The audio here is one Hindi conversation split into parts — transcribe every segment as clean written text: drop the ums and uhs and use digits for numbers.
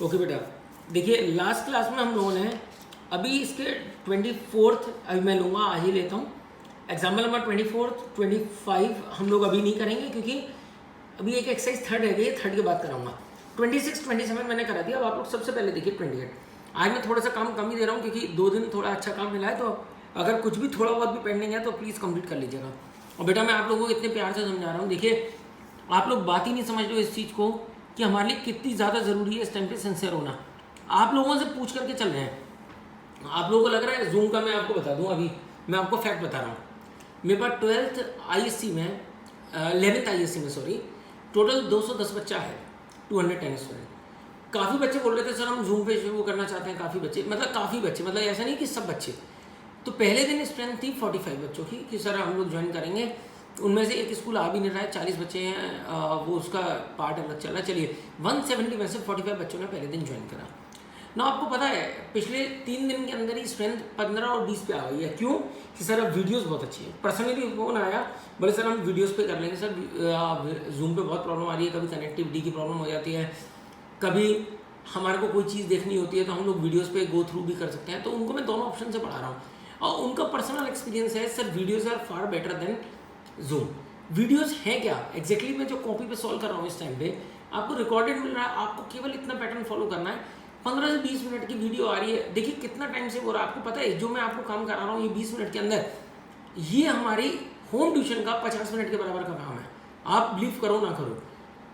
ओके बेटा, देखिए लास्ट क्लास में हम लोगों ने अभी इसके 24th अभी मैं लूँगा, आज ही लेता हूँ एग्जाम्पल नंबर 24, 25 हम लोग अभी नहीं करेंगे क्योंकि अभी एक एक्सरसाइज थर्ड है, थर्ड के बाद कराऊंगा। 26, 27 मैंने करा दिया। अब आप लोग सबसे पहले देखिए 28। आज मैं थोड़ा सा काम कम ही दे रहा हूँ क्योंकि 2 दिन थोड़ा अच्छा काम मिला है, तो अगर कुछ भी थोड़ा बहुत भी पेंडिंग है तो प्लीज़ कंप्लीट कर लीजिएगा। और बेटा मैं आप लोगों को इतने प्यार से समझा रहा हूँ, देखिए आप लोग बात ही नहीं समझ रहे हो इस चीज़ को कि हमारे लिए कितनी ज़्यादा ज़रूरी है इस टाइम पे सिंसियर होना। आप लोगों से पूछ करके चल रहे हैं, आप लोगों को लग रहा है जूम का, मैं आपको बता दूं, अभी मैं आपको फैक्ट बता रहा हूँ। मेरे पास 12th ISC में 11th ISC में सॉरी टोटल 210 बच्चा है, 210 स्टूडेंट। काफ़ी बच्चे बोल रहे थे सर हम जूम पे वो करना चाहते हैं, काफ़ी बच्चे मतलब ऐसा नहीं कि सब बच्चे। तो पहले दिन स्ट्रेंथ थी 45 बच्चों की कि सर हम लोग ज्वाइन करेंगे। उनमें से एक स्कूल आ भी नहीं रहा है, 40 बच्चे हैं, वो उसका पार्ट अलग चल रहा है। चलिए 170 में से 45 बच्चों ने पहले दिन ज्वाइन करा ना। आपको पता है पिछले 3 दिन के अंदर ही स्ट्रेंथ 15 और 20 पे आ गई है। क्यों? कि सर अब वीडियोस बहुत अच्छी है। पर्सनली फोन आया, बोले सर हम वीडियोस पे कर लेंगे सर, जूम पे बहुत प्रॉब्लम आ रही है, कभी कनेक्टिविटी की प्रॉब्लम हो जाती है, कभी हमारे को कोई चीज़ देखनी होती है तो हम लोग वीडियोस पे गो थ्रू भी कर सकते हैं। तो उनको मैं दोनों ऑप्शन से पढ़ा रहा हूँ और उनका पर्सनल एक्सपीरियंस है sir videos are far better than Zoom. Videos हैं क्या एग्जैक्टली मैं जो कॉपी पे सॉल्व कर रहा हूँ इस टाइम पे, आपको रिकॉर्डेड मिल रहा है, आपको केवल इतना पैटर्न फॉलो करना है। 15 से 20 मिनट की वीडियो आ रही है, देखिए कितना टाइम से हो रहा है। आपको पता है जो मैं आपको काम करा रहा हूँ ये 20 मिनट के अंदर, ये हमारी होम ट्यूशन का 50 मिनट के बराबर का काम है। आप बिलीव करो ना करो,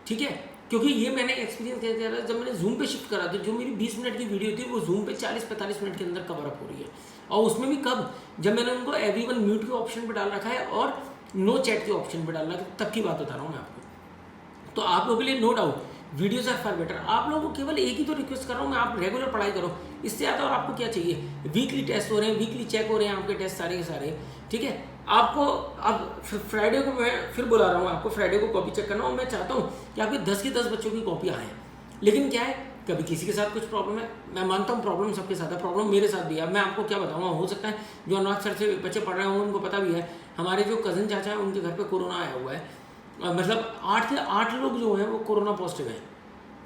ठीक है, क्योंकि ये मैंने एक्सपीरियंस किया था। जब मैंने जूम पे शिफ्ट करा तो जो मेरी 20 मिनट की वीडियो थी वो जूम पे 40-45 मिनट के अंदर कवर अप हो रही है। और उसमें भी कब, जब मैंने उनको एवरीवन म्यूट के ऑप्शन पे डाल रखा है और नो चैट के ऑप्शन पे डाल रखा है, तब की बात बता रहा हूँ मैं आपको। तो आप लोगों के लिए no doubt videos are far better. आप लोगों को केवल एक ही तो रिक्वेस्ट कर रहा हूँ मैं, आप रेगुलर पढ़ाई करो, इससे ज़्यादा और आपको क्या चाहिए। वीकली टेस्ट हो रहे हैं, वीकली चेक हो रहे हैं आपके टेस्ट सारे के सारे, ठीक है। आपको अब फ्राइडे को मैं फिर बुला रहा हूँ, आपको फ्राइडे को कॉपी चेक करना, और मैं चाहता हूँ कि आपके 10 की 10 बच्चों की कॉपी आए। लेकिन क्या है, कभी किसी के साथ कुछ प्रॉब्लम है, मैं मानता हूँ प्रॉब्लम सबके साथ है, प्रॉब्लम मेरे साथ भी है। मैं आपको क्या बताऊँगा, हो सकता है जो अनाथ सर से बच्चे पढ़ रहे हों उनको पता भी है, हमारे जो कज़न चाचा हैं उनके घर पे कोरोना आया हुआ है। मतलब 8 के 8 लोग जो हैं वो कोरोना पॉजिटिव हैं।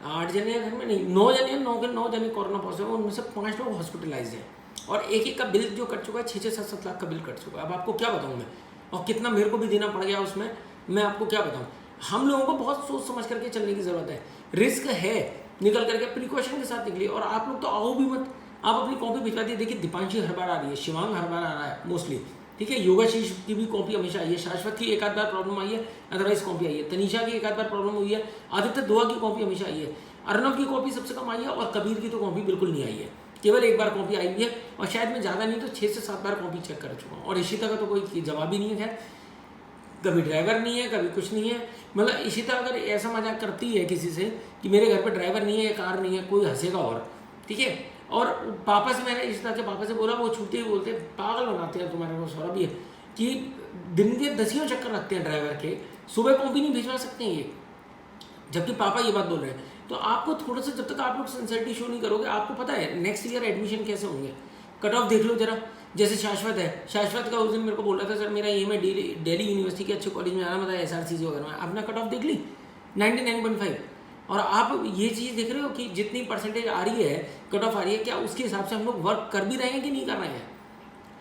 8 जने घर में नहीं, 9 जने, 9 जने कोरोना पॉजिटिव है, उनमें से 5 लोग हॉस्पिटलाइज हैं। और एक का बिल जो कट चुका है 6-6, 7-7 लाख का बिल कट चुका है। अब आपको क्या बताऊँ मैं, और कितना मेरे को भी देना पड़ गया उसमें, मैं आपको क्या बताऊँ। हम लोगों को बहुत सोच समझ करके चलने की ज़रूरत है। रिस्क है, निकल करके प्रिकॉशन के साथ निकलिए। और आप लोग तो आओ भी मत, आप अपनी कॉपी भिजवा दिए। देखिए दीपांशी हर बार आ रही है, शिवांग हर बार आ रहा है मोस्टली, ठीक है। योगा शीश की भी कॉपी हमेशा आई है, शाश्वत की एक आध बार प्रॉब्लम आई है, अदरवाइज कॉपी आई है, तनीषा की एक आध बार प्रॉब्लम हुई है, आदित्य दुआ की कॉपी हमेशा आई है, अर्नव की कॉपी सबसे कम आई है, और कबीर की तो कॉपी बिल्कुल नहीं आई है, केवल एक बार कॉपी आई हुई है। और शायद मैं ज़्यादा नहीं तो 6 से 7 बार कॉपी चेक कर चुका हूँ। और इशिता का तो कोई जवाब ही नहीं है, खैर कभी ड्राइवर नहीं है, कभी कुछ नहीं है। मतलब इशिता अगर ऐसा मजाक करती है किसी से कि मेरे घर पे ड्राइवर नहीं है, कार नहीं है, कोई हंसेगा, और ठीक है। और पापा से, मैंने इशिता के पापा से बोला, वो छूटते ही बोलते पागल बनाते हैं तुम्हारे को सौरभ ये, कि दिन के 10 चक्कर रखते हैं ड्राइवर के, सुबह कॉपी नहीं भिजवा सकते हैं ये, जबकि पापा ये बात बोल रहे हैं। तो आपको थोड़ा सा, जब तक आप लोग सिंसियरिटी शो नहीं करोगे, आपको पता है नेक्स्ट ईयर एडमिशन कैसे होंगे। कट ऑफ देख लो जरा, जैसे शाश्वत है, शाश्वत का उस दिन मेरे को बोल रहा था सर मेरा एम है दिल्ली यूनिवर्सिटी के अच्छे कॉलेज में आना, मतलब SRCC वगैरह में। अपना कट ऑफ देख ली 99.5, और आप ये चीज़ देख रहे हो कि जितनी परसेंटेज आ रही है, कट ऑफ आ रही है, क्या उसके हिसाब से हम लोग वर्क कर भी रहे हैं कि नहीं कर रहे हैं।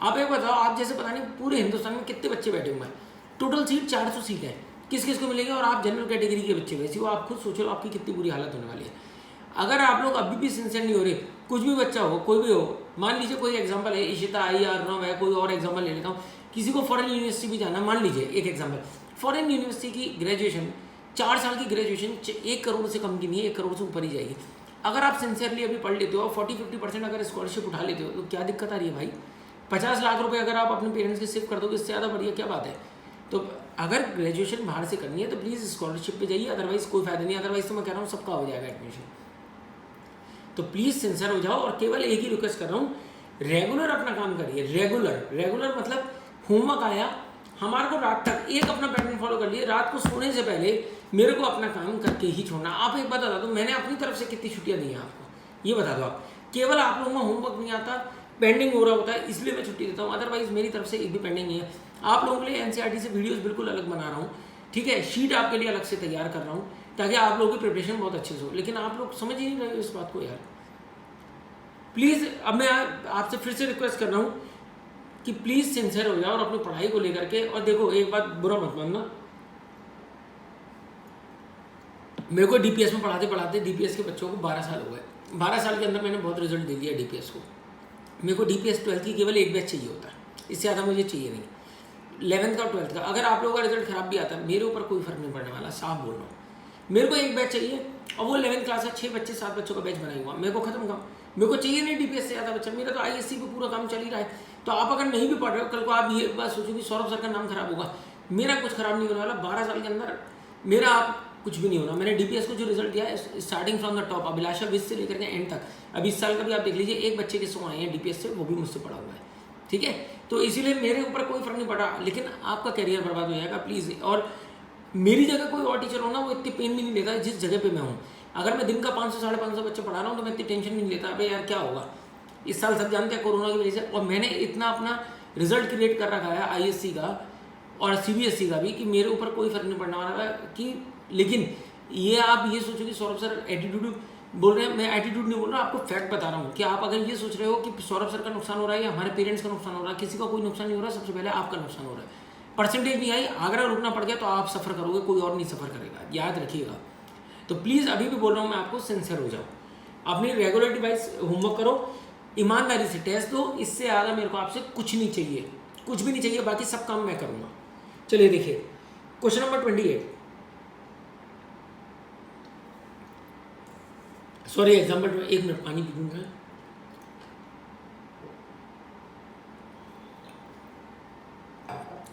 आप एक बताओ, आप जैसे पता नहीं पूरे हिंदुस्तान में कितने बच्चे बैठे हुए हैं, टोटल सीट 400 सीट है, किस किस को मिलेंगे, और आप जनरल कैटेगरी के बच्चे वैसे हो, आप खुद सोचो आपकी कितनी बुरी हालत होने वाली है। अगर आप लोग अभी भी सिंसियर नहीं हो रहे, कुछ भी बच्चा हो, कोई भी हो, मान लीजिए कोई एग्जांपल है, इशिता आई, अर्नव है, कोई और एग्जांपल ले लेता हूँ, किसी को फॉरेन यूनिवर्सिटी भी जाना, मान लीजिए एक एग्जांपल, फॉरेन यूनिवर्सिटी की ग्रेजुएशन 4 साल की ग्रेजुएशन 1 करोड़ से कम की नहीं है, 1 करोड़ से ऊपर ही जाएगी। अगर आप सिंसियरली अभी पढ़ लेते हो और 40-50% अगर स्कॉलरशिप उठा लेते हो, तो क्या दिक्कत आ रही है भाई। 50 लाख रुपये अगर आप अपने पेरेंट्स के सेव कर दोगे, इससे ज़्यादा बढ़िया क्या बात है। तो अगर ग्रेजुएशन बाहर से करनी है तो प्लीज़ स्कॉलरशिप पे जाइए, अदरवाइज कोई फायदा नहीं। अदरवाइज तो मैं कह रहा हूँ सबका हो जाएगा एडमिशन। तो प्लीज़ सिंसियर हो जाओ, और केवल एक ही रिक्वेस्ट कर रहा हूँ, रेगुलर अपना काम करिए। रेगुलर मतलब होमवर्क आया हमारे को, रात तक एक अपना पैटर्न फॉलो कर लिए, रात को सोने से पहले मेरे को अपना काम करके ही छोड़ना। आप एक बात बता दो, मैंने अपनी तरफ से कितनी छुट्टियाँ दी हैं आपको, ये बता दो आप। केवल आप लोगों को होमवर्क नहीं आता, पेंडिंग हो रहा होता है, इसलिए मैं छुट्टी देता हूँ, अदरवाइज मेरी तरफ से एक भी पेंडिंग नहीं है। आप लोगों के लिए NCERT से वीडियोस बिल्कुल अलग बना रहा हूँ, ठीक है, शीट आपके लिए अलग से तैयार कर रहा हूँ, ताकि आप लोगों की प्रिपरेशन बहुत अच्छे से हो, लेकिन आप लोग समझ ही नहीं रहे हो इस बात को यार। प्लीज़ अब मैं आपसे फिर से रिक्वेस्ट कर रहा हूँ कि प्लीज़ सिंसियर हो जाओ और अपनी पढ़ाई को लेकर के। और देखो एक बात बुरा मत मानना, मेरे को डीपीएस में पढ़ाते पढ़ाते डीपीएस के बच्चों को 12 साल हो गए। 12 साल के अंदर मैंने बहुत रिजल्ट दे दिया डीपीएस को। मेरे को डीपीएस 12th की केवल एक बैच चाहिए होता है, इससे ज़्यादा मुझे चाहिए नहीं। 11th का और 12th का अगर आप लोगों का रिजल्ट खराब भी आता है, मेरे ऊपर कोई फर्क नहीं पड़ने वाला, साफ बोल रहा हूँ। मेरे को एक बैच चाहिए और वो 11th क्लास का 6 बच्चे 7 बच्चों का बैच बनाया हुआ, मेरे को खत्म काम। मेरे को चाहिए नहीं डीपीएस से ज़्यादा बच्चा, मेरा तो आईएससी पे पूरा काम चल ही रहा है। तो आप अगर नहीं भी पढ़ रहे हो, कल को आप ये बात सोचो कि सौरभ सर का नाम खराब होगा, मेरा कुछ खराब नहीं होने वाला। 12 साल के अंदर मेरा आप कुछ भी नहीं होना। मैंने डीपीएस को जो रिजल्ट दिया है starting from the top, Abhilasha wish से लेकर के एंड तक, अभी इस साल का भी आप देख लीजिए, एक बच्चे के 100 आए हैं डीपीएस से, वो भी मुझसे पढ़ा हुआ है, ठीक है। तो इसीलिए मेरे ऊपर कोई फर्क नहीं पड़ा, लेकिन आपका करियर बर्बाद हो जाएगा प्लीज़। और मेरी जगह कोई और टीचर हो ना, वो इतनी पेन भी नहीं लेता जिस जगह पे मैं हूँ। अगर मैं दिन का 500 साढ़े 500 बच्चे पढ़ा रहा हूँ तो मैं इतनी टेंशन नहीं लेता, अबे यार क्या होगा। इस साल सब जानते हैं कोरोना की वजह से, और मैंने इतना अपना रिजल्ट क्रिएट कर रखा है आईएससी का और सीबीएसई का भी कि मेरे ऊपर कोई फर्क नहीं पड़ने वाला कि। लेकिन ये आप ये सोचो कि सौरभ सर एटीट्यूड बोल रहे हैं, मैं एटीट्यूड नहीं बोल रहा, आपको फैक्ट बता रहा हूँ कि आप अगर ये सोच रहे हो कि सौरभ सर का नुकसान हो रहा है या हमारे पेरेंट्स का नुकसान हो रहा है, किसी का कोई नुकसान नहीं हो रहा, सबसे पहले आपका नुकसान हो रहा है। परसेंटेज नहीं आई, आगरा रुकना पड़ गया तो आप सफ़र करोगे, कोई और नहीं सफ़र करेगा, याद रखिएगा। तो प्लीज़ अभी भी बोल रहा हूँ मैं आपको, सिंसियर हो जाओ, अपनी रेगुलरिटी वाइज होमवर्क करो, ईमानदारी से टेस्ट दो। इससे ज़्यादा मेरे को आपसे कुछ नहीं चाहिए, कुछ भी नहीं चाहिए, बाकी सब काम मैं करूँगा। चलिए देखिए question number 28, sorry example, 1 minute पानी पी दूंगा।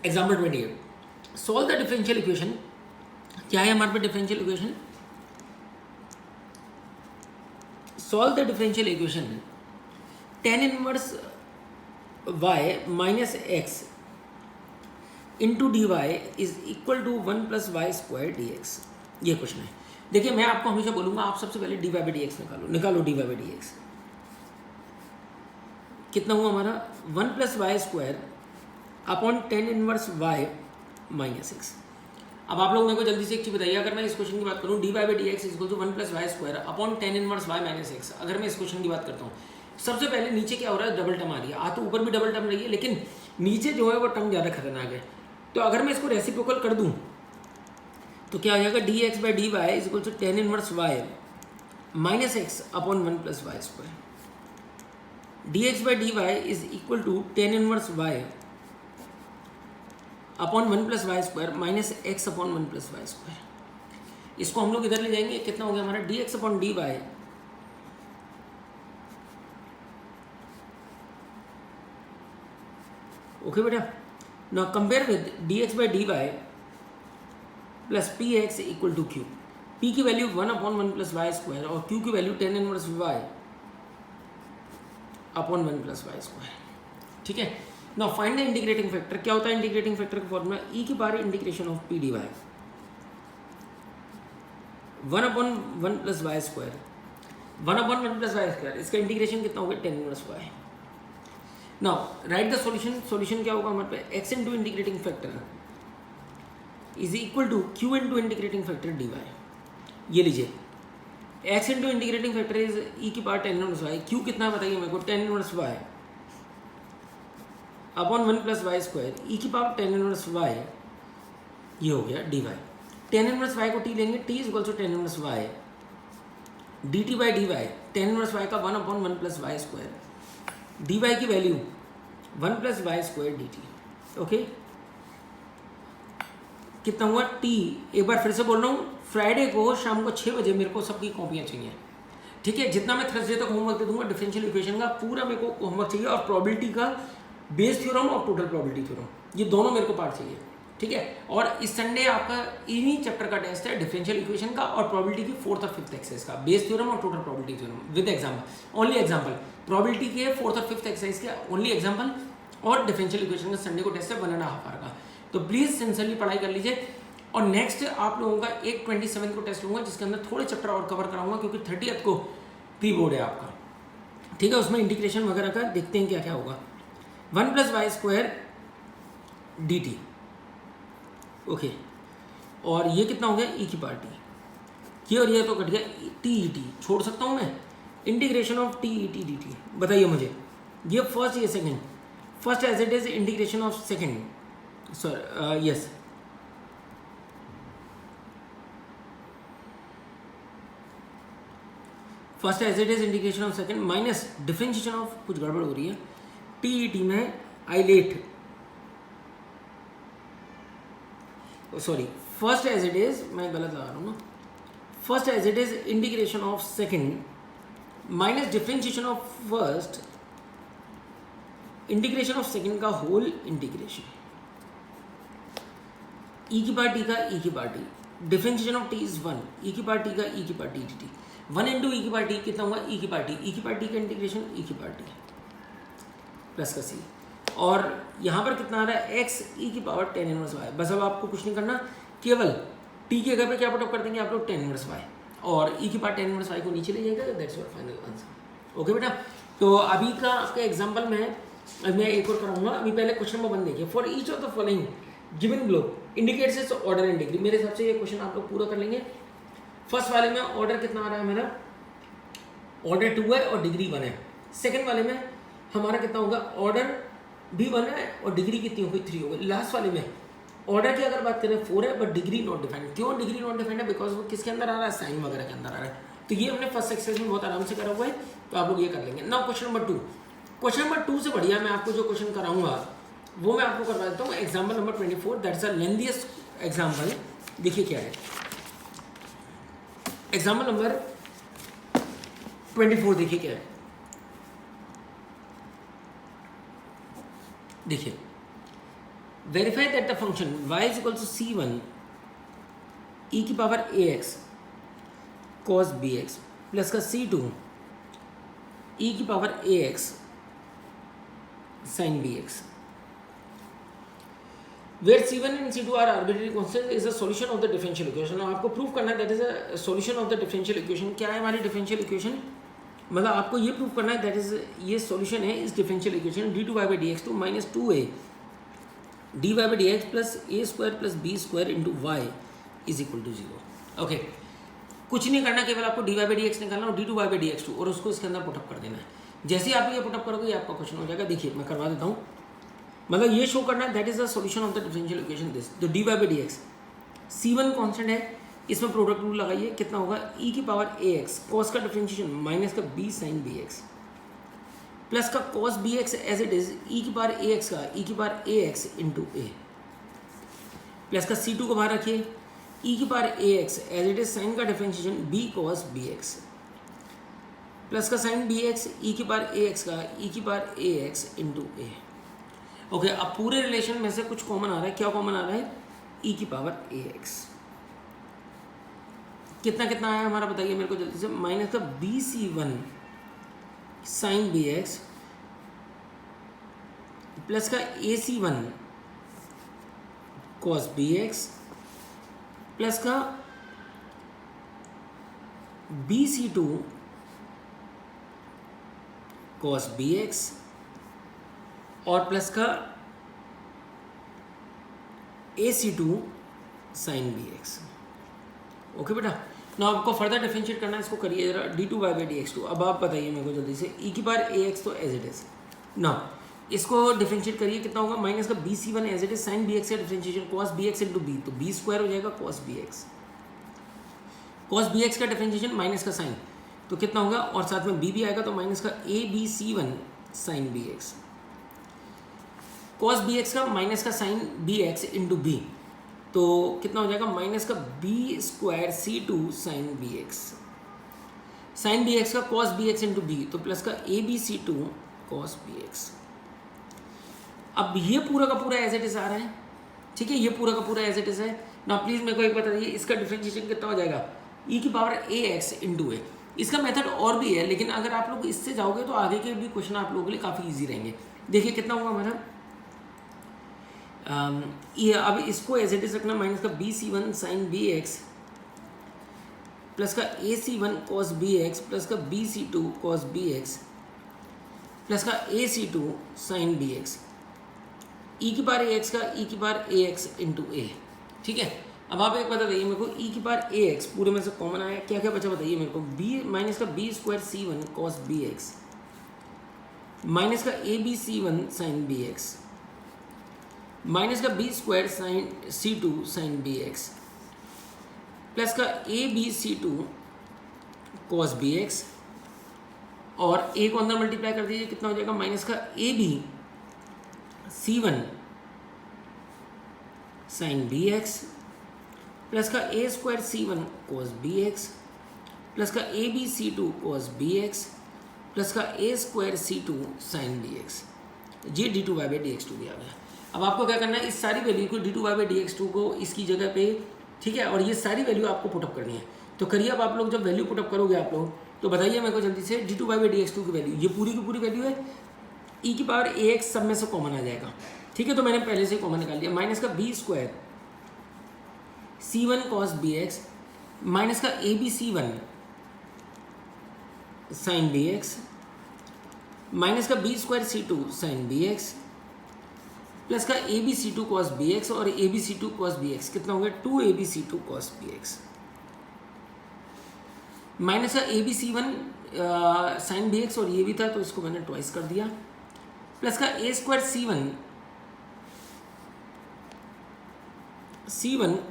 Example 28, solve the differential equation. क्या है हमारे पे differential equation? Solve the differential equation tan inverse y minus x into d y is equal to 1 + y² dx। ये क्वेश्चन है। देखिए मैं आपको हमेशा बोलूँगा, आप सबसे पहले dy by dx निकालो dy by dx कितना हुआ हमारा 1 + y² upon tan inverse y minus x. अब आप लोग मेरे को जल्दी से एक चीज़ बताइए, अगर मैं इस क्वेश्चन की बात करूँ dy by dx is equal to 1 + y² upon tan inverse y minus x, अगर मैं इस क्वेश्चन की बात करता हूँ, सबसे पहले नीचे क्या हो रहा है, डबल टर्म आ रही है। आ तो ऊपर भी डबल टर्म रही है, लेकिन नीचे जो है वो टर्म ज़्यादा खतरनाक है। तो अगर मैं इसको रेसिप्रोकल कर दूँ तो क्या हो जाएगा, dx by dy is equal to tan inverse y minus x upon 1 + y²। dx by dy is equal to tan inverse y upon 1 + y² minus x upon 1 + y²। इसको हम लोग इधर ले जाएंगे, कितना हो गया हमारा dx अपॉन dy ओके बेटा। Now compare with dx by dy plus px equal to q। p की वैल्यू 1 अपॉन 1 + y² और q की value tan inverse y upon 1 + y², ठीक है। Now find the integrating factor. क्या होता है इंटीग्रेटिंग फैक्टर का फॉर्मूला, e की power integration of p dy 1 upon 1 + y², 1 upon 1 + y², इसका इंटीग्रेशन कितना हो गया tan inverse y। Now write the solution. Solution क्या होगा हमारे पे, x into integrating factor is equal to q into integrating factor dy। ये लीजिए x into integrating factor is e की power tan inverse y, q कितना बताइए मेरे को, tan inverse y upon 1 + y², e की पावर tan इनवर्स y, ये हो गया dy। tan इनवर्स y को t लेंगे, t is equal to tan inverse y dt by dy, tan inverse y का 1 अपॉन 1 + y², dy की वैल्यू 1 + y² dt। ओके कितना हुआ t। एक बार फिर से बोल रहा हूँ, फ्राइडे को शाम को 6 बजे मेरे को सबकी कॉपियाँ चाहिए, ठीक है। जितना मैं थर्सडे तक होमवर्क दे दूंगा डिफरेंशियल इक्वेशन का पूरा मेरे को होमवर्क चाहिए, और प्रोबेबिलिटी का बेस थ्योरम और टोटल प्रोबेबिलिटी थ्योरम, ये दोनों मेरे को पार्ट चाहिए, ठीक है। और इस संडे आपका इन्हीं चैप्टर का टेस्ट है, डिफरेंशियल इक्वेशन का और प्रोबेबिलिटी की 4th और 5th एक्सरसाइज का, बेस थ्योरम और total probability theorem with example, only example. Probability के 4th और 5th एक्सरसाइज के ओनली एग्जाम्पल, और डिफरेंशियल इक्वेशन का संडे को टेस्ट है 1.5 आवर का। तो प्लीज़ सिंसियरली पढ़ाई कर लीजिए। और नेक्स्ट आप लोगों का एक 27 को टेस्ट लूँगा, जिसके अंदर थोड़े चैप्टर और कवर कराऊंगा, क्योंकि 30th को प्री बोर्ड है आपका, ठीक है। उसमें इंटीग्रेशन वगैरह का देखते हैं क्या क्या होगा। 1 + y² dt, ओके। और ये कितना हो गया, e की पावर t। ये और ये तो कट गया, टी ई टी छोड़ सकता हूँ मैं, integration of t e t d t. बताइए मुझे, ये फर्स्ट ये second, first as it is integration of second, sir yes, first as it is integration of second minus differentiation of, कुछ गड़बड़ हो रही है, टी ई टी में ILATE, sorry first as it is, मैं गलत लगा रहा हूँ ना, first as it is integration of second minus differentiation of first, integration of second का होल इंटीग्रेशन, ई की पावर टी का ई की power t, differentiation of t is 1, e की पावर टी का ई की power t d t, 1 into e की पावर टी कितना होगा, ई की पावर टी, ई की पावर टी का इंटीग्रेशन ई की पावर टी प्लस का सी, और यहाँ पर कितना आ रहा है, एक्स ई की पावर 10 इनवर्स वाई। बस अब आपको कुछ नहीं करना, केवल टी के जगह पे क्या पुटअप कर देंगे आप लोग, 10 इनवर्स वाई, और ई की पावर 10 इनवर्स वाई को नीचे ले जाएगा, that's your final answer. Okay बेटा, तो अभी का आपका एग्जाम्पल में मैं एक और कराऊंगा। अभी पहले क्वेश्चन नंबर 1 देखिए, for each of the following given block indicates it's order and degree. मेरे हिसाब से ये क्वेश्चन आप लोग पूरा कर लेंगे। फर्स्ट वाले में ऑर्डर कितना आ रहा है मेरा, ऑर्डर 2 है और डिग्री 1 है। सेकंड वाले में हमारा कितना होगा, ऑर्डर भी 1 है और डिग्री कितनी होगी, 3 होगी। लास्ट वाले में ऑर्डर की अगर बात करें 4 है बट डिग्री नॉट डिफाइंड। क्यों डिग्री नॉट डिफाइंड है, बिकॉज वो किसके अंदर आ रहा है, साइन वगैरह के अंदर आ रहा है। तो ये हमने फर्स्ट एक्सरसाइज में बहुत आराम से करा हुआ है, तो आप लोग ये कर लेंगे। Now question number 2, question number 2 से बढ़िया मैं आपको जो क्वेश्चन कराऊंगा वो मैं आपको करवा देता हूँ। Example number 24, that's a lengthiest example. देखिए क्या है एग्जाम्पल नंबर 24, देखिए क्या है, देखिए verify that the function y is equal to c1 e की power ax cos bx plus का c2 e की power ax sin bx, where c1 and c2 are arbitrary constants is a solution of the differential equation। आपको प्रूव करना है that is a solution of the differential equation. क्या है हमारी डिफरेंशियल इक्वेशन, मतलब आपको ये प्रूव करना है दैट इज ये सॉल्यूशन है इस differential equation d2y/dx2 minus 2a dy/dx plus a square plus b square into y is equal to 0। Okay, कुछ नहीं करना, केवल आपको dy/dx निकालना और d2y/dx2 और उसको इसके अंदर पुटअप कर देना है। जैसे ही आप ये पुटअप करोगे ये आपका क्वेश्चन हो जाएगा। देखिए मैं करवा देता हूँ, मतलब ये शो करना है that is the solution of the differential equation this. तो dy/dx c1 कांस्टेंट है, इसमें प्रोडक्ट रूल लगाइए, कितना होगा e की पावर ax cos का डिफरेंशिएशन माइनस का b sin bx प्लस का cos bx as it is e की पावर ax का e की पावर ax इंटू a प्लस का c2 को बाहर रखिए, e की power ax as it is sin का differentiation b cos bx plus का sin bx e की पावर ax का e की पावर ax इंटू a। ओके, अब पूरे रिलेशन में से कुछ कॉमन आ रहा है। क्या कॉमन आ रहा है, e की पावर ax। कितना कितना आया हमारा, बताइए मेरे को जल्दी से, माइनस का bc1 sin bx प्लस का ac1 cos bx प्लस का bc2 cos bx और प्लस का ac2 sin bx। ओके बेटा, ना आपको फर्दर डिफरेंशिएट करना है, इसको करिए जरा d2y/dx2। अब आप बताइए मेरे को जल्दी से, e की पावर ax तो एज इट इज, ना इसको डिफरेंशिएट करिए, कितना होगा, माइनस का bc1 as it is sin bx का differentiation cos bx into b, तो b स्क्वायर हो जाएगा cos bx का डिफरेंशिएशन माइनस का साइन, तो कितना होगा, और साथ में b भी आएगा, तो माइनस का abc1 sin bx cos bx का माइनस का sin bx इंटू b, तो कितना हो जाएगा, माइनस का b square c2 sin bx का cos bx इंटू b, तो प्लस का abc2 cos bx। अब ये पूरा का पूरा एज इट इज आ रहा है, ठीक है, ये पूरा का पूरा एज इट इज है ना। प्लीज मेरे को एक बता दीजिए, इसका डिफरेंशिएशन कितना हो जाएगा, e की पावर ax इंटू a। इसका मेथड और भी है, लेकिन अगर आप लोग इससे जाओगे तो आगे के भी क्वेश्चन आप लोगों के लिए काफ़ी ईजी रहेंगे। देखिए कितना होगा हमारा, ये अब इसको एज इट इज रखना, माइनस का bc1 sin bx प्लस का ac1 cos bx प्लस का bc2 cos bx प्लस का ac2 sin bx, e की पावर ax का e की पावर ax इंटू a। ठीक है, अब आप एक बात बताइए मेरे को, ई की पावर ए एक्स पूरे में से कॉमन आया, क्या क्या बचा बताइए मेरे को। बी माइनस का b square c one cos b x minus का a b c one sine b x minus का b square sine c two sine b x plus का a b c two cos b x, और ए को अंदर मल्टीप्लाई कर दीजिए, कितना हो जाएगा माइनस का a b c one sine b x plus का a square c one cos b x plus का a b c two cos b x plus का a square c two sine b x, ये d two y by d x two दिया गया। अब आपको क्या करना है, इस सारी वैल्यू को d two y by d x two को इसकी जगह पे, ठीक है, और ये सारी वैल्यू आपको पुटअप करनी है। तो करिए अब आप लोग जब वैल्यू पुटअप करोगे आप लोग, तो बताइए मेरे को जल्दी से, d two y by d x two की वैल्यू, ये पूरी की पूरी वैल्यू है, ई की पावर ए एक्स सब में से कॉमन आ जाएगा, ठीक है। तो मैंने पहले से कॉमन निकाल लिया, माइनस का b square c one cos b x minus का a b c one sine b x minus का b square c two sine b x plus का a b c two cos b x और a b c two cos b x, कितना हो गया two a b c two cos b x minus का a b c one sine b x, और ये भी था तो इसको मैंने ट्वाइस कर दिया, प्लस का a square c one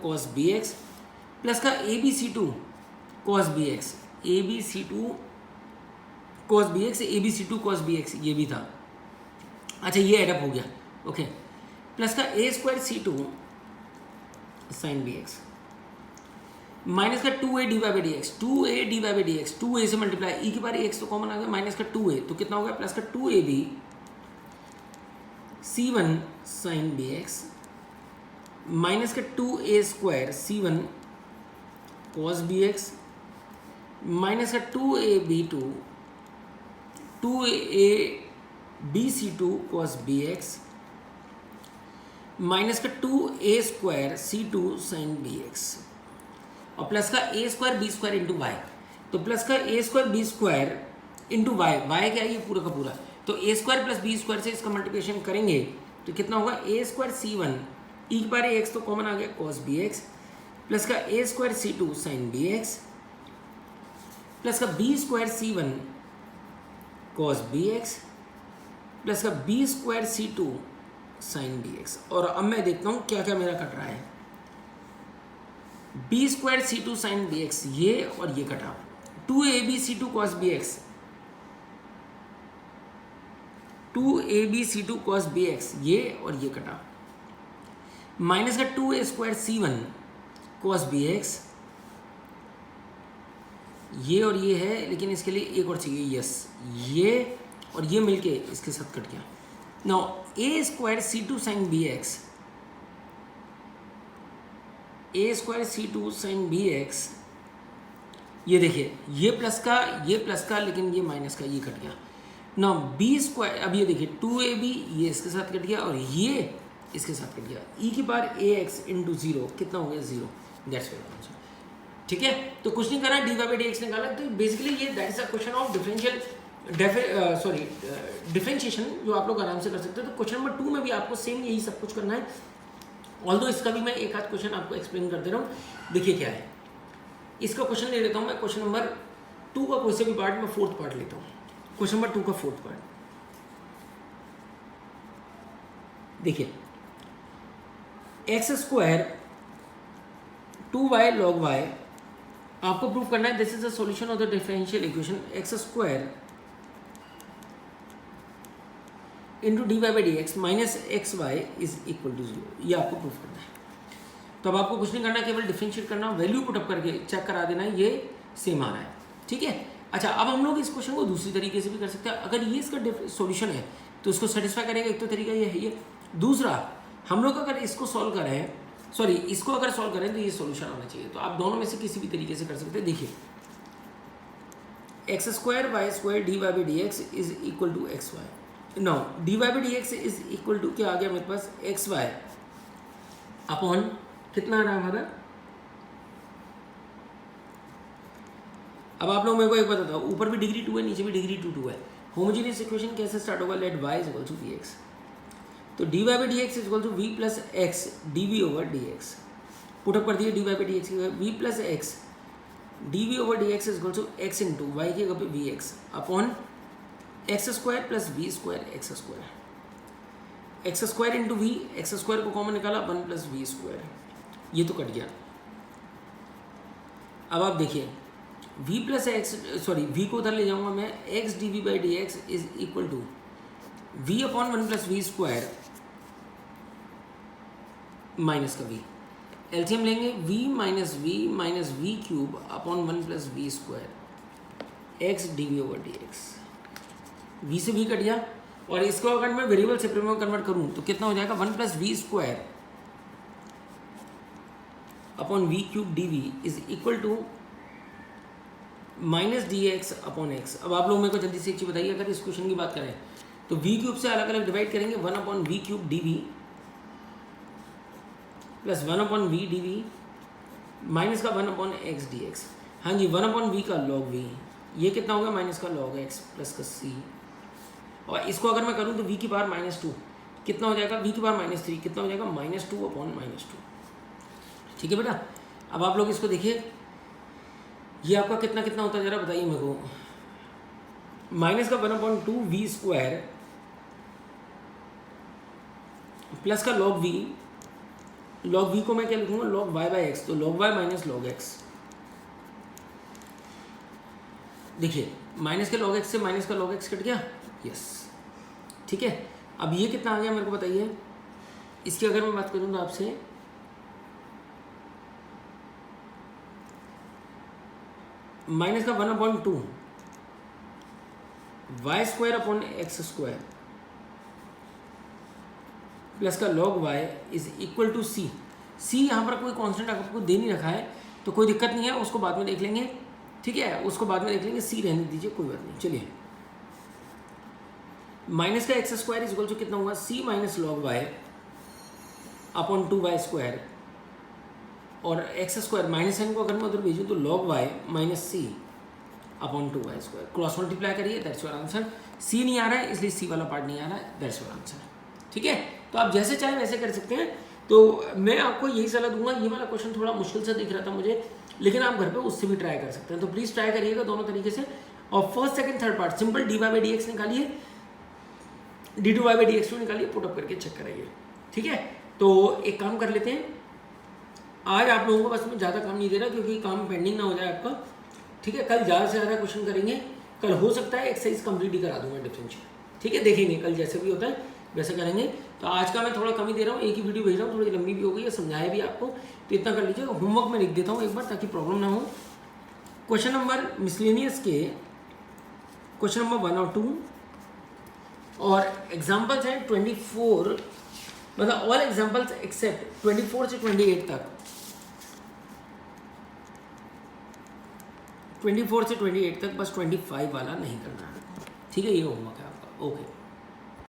cos b x plus का a b c two cos b x, a b c two cos b x, a b c two cos b x ये भी था, अच्छा ये एडअप हो गया, ओके, प्लस का a square c two sine b x minus का two a d y by d x, two a d y by d x, two a से मल्टीप्लाई, ई की बार एक्स तो कॉमन आ गया, माइनस का टू ए तो कितना हो गया प्लस का two a b c one sine b x minus का two a square c one cos b x minus का two a b two a b c two cos b x minus का two a square c two sine b x, और प्लस का a square b square into y, तो प्लस का a square b square into y, y क्या है ये पूरा का पूरा, तो ए स्क्वायर प्लस बी स्क्वायर से इसका मल्टीप्लिकेशन करेंगे तो कितना होगा ए स्क्वायर सी वन, ई की बार एक्स तो कॉमन आ गया कॉस बी एक्स प्लस का a square c two sine b x plus का b square c one cos b x plus का b square c two sine b x. और अब मैं देखता हूँ क्या क्या मेरा कट रहा है, b square c two sine b x ये और ये कटा, two a b c two cos b x, two a b c two cos b x ये और ये कटा, माइनस का two a square c one cos b x ये और ये है, लेकिन इसके लिए एक और चाहिए, यस ये और ये मिलके इसके साथ कट गया। Now a square c two sine b x, a square c two sine b x, ये देखिए ये प्लस का लेकिन ये माइनस का, ये कट गया। नाउ बी स्क्वायर, अब ये देखिए टू ए बी ये इसके साथ कट गया और ये इसके साथ कट गया, ई की बार ए एक्स इंटू जीरो कितना हो गया जीरो, दैट्स व्हाट आंसर, ठीक है। तो कुछ नहीं करना, d y by d x निकाला, तो बेसिकली ये that is a question of differential differentiation जो आप लोग आराम से कर सकते हो। तो क्वेश्चन नंबर 2 में भी आपको सेम यही सब कुछ करना है, ऑल्दो इसका भी मैं एक आध क्वेश्चन आपको एक्सप्लेन कर दे रहा हूँ। देखिए क्या है, इसका क्वेश्चन ले लेता हूँ मैं, क्वेश्चन नंबर 2 का कोई से भी पार्ट मैं फोर्थ पार्ट लेता हूँ, क्वेश्चन नंबर 2 का फोर्थ पार्ट। देखिए x square 2y log y, आपको प्रूव करना है this is the solution of the differential equation x square into d y by d x minus x y is equal to zero, ये आपको प्रूव करना है। तो अब आपको कुछ नहीं करना, केवल डिफरेंशिएट करना, वैल्यू पुटअप करके चेक करा देना है ये सेम आ रहा है, ठीक है। अच्छा अब हम लोग इस क्वेश्चन को दूसरी तरीके से भी कर सकते हैं, अगर ये इसका सॉल्यूशन है तो इसको सेटिस्फाई करेगा, एक तो तरीका ये है ये। दूसरा हम लोग अगर इसको सॉल्व करें, सॉरी इसको अगर सॉल्व करें तो ये सॉल्यूशन आना चाहिए, तो आप दोनों में से किसी भी तरीके से कर सकते हैं। देखिए x square y square d y by d x is equal to x y, no d y by d x is equal to क्या आ गया मेरे पास एक्स वाई अपॉन कितना आ रहा है हमारा। अब आप लोग मेरे को एक बात बताओ, ऊपर भी डिग्री 2 है नीचे भी डिग्री 2 है, होमोजेनियस इक्वेशन कैसे स्टार्ट होगा, let y is equal to v x, तो d y by d x is equal to v plus x d v over d x, put up कर दिए d y by d x v plus x d v over d x is equal to x into y की जगह पे v x upon x square plus v square x square into we, x square को कॉमन निकाला 1 प्लस वी स्क्वायर, ये तो कट गया। अब आप देखिए v plus x, sorry v को उधर ले जाऊंगा मैं, x d v by d x is equal to v upon 1 plus v square minus का v, एलसीएम लेंगे v v cube upon 1 plus v square x d v over d x, v से v कट गया। और इसको अगर मैं वेरिएबल सेपरेट में कन्वर्ट करूं तो कितना हो जाएगा 1 plus v square upon v cube d v is equal to minus d x upon x. अब आप लोग मेरे को जल्दी से एक चीज़ बताइए, अगर इस क्वेश्चन की बात करें तो वी क्यूब से अलग अलग डिवाइड करेंगे, 1 upon v cube d v plus 1 upon v d v minus का 1 अपॉन एक्स डी एक्स। हाँ जी, 1 अपॉन वी का लॉग वी, ये कितना होगा माइनस का लॉग एक्स प्लस का सी। और इसको अगर मैं करूँ तो वी की पावर -2 कितना हो जाएगा, वी की पावर -3 कितना हो जाएगा -2 अपॉन -2। ठीक है बेटा, अब आप लोग इसको देखिए, ये आपका कितना कितना होता जा रहा है बताइए मेरे को। माइनस का 1/2 वी स्क्वायर प्लस का लॉग वी को मैं क्या लिखूंगा लॉग वाई बाई एक्स, तो log y minus log x. देखिए माइनस के लॉग एक्स से माइनस का लॉग एक्स कट गया, यस ठीक है। अब ये कितना आ गया मेरे को बताइए, इसकी अगर मैं बात करूँ तो आपसे माइनस का 1/2 y square upon x square plus का log y is equal to c. C यहाँ पर कोई कांस्टेंट आपको दे नहीं रखा है तो कोई दिक्कत नहीं है, उसको बाद में देख लेंगे, ठीक है, उसको बाद में देख लेंगे, सी रहने दीजिए कोई बात नहीं। चलिए माइनस का x square is equal to कितना हुआ c minus log y upon 2 y square, और एक्स स्क्वायर माइनस एन को अगर मैं उधर भेजूँ तो log y minus c upon 2 y square, cross multiply करिए, दैट्स योर आंसर। सी नहीं आ रहा है इसलिए सी वाला पार्ट नहीं आ रहा है, दैट्स योर आंसर। ठीक है, तो आप जैसे चाहे वैसे कर सकते हैं। तो मैं आपको यही सलाह दूंगा, ये वाला क्वेश्चन थोड़ा मुश्किल सा दिख रहा था मुझे, लेकिन आप घर पे उससे भी ट्राई कर सकते हैं, तो प्लीज़ ट्राई करिएगा दोनों तरीके से। और first second third part simple d y by d x निकालिए, d two y by d x को निकालिए, पुटअप करके चेक कराइए। ठीक है, तो एक काम कर लेते हैं, आज आप लोगों को बस मैं ज़्यादा काम नहीं दे रहा क्योंकि काम पेंडिंग ना हो जाए आपका। ठीक है, कल ज़्यादा से ज़्यादा क्वेश्चन करेंगे, कल हो सकता है एक्सरसाइज कंप्लीट ही करा दूंगा डिफरेंशियल। ठीक है, देखेंगे कल जैसे भी होता है वैसे करेंगे। तो आज का मैं थोड़ा कम ही दे रहा हूँ, एक ही वीडियो भेज रहा हूँ, थोड़ी लंबी भी हो गई है, समझाया भी आपको, तो इतना कर लीजिए। होमवर्क में लिख देता हूँ एक बार ताकि प्रॉब्लम ना हो। क्वेश्चन नंबर मिसलेनियस के क्वेश्चन नंबर 1 और 2 और एग्जाम्पल्स हैं 24, मतलब ऑल एग्जाम्पल्स एक्सेप्ट 24 से 28 तक, 24 से 28 तक, बस 25 वाला नहीं करना है। ठीक है, ये होमवर्क है आपका। ओके।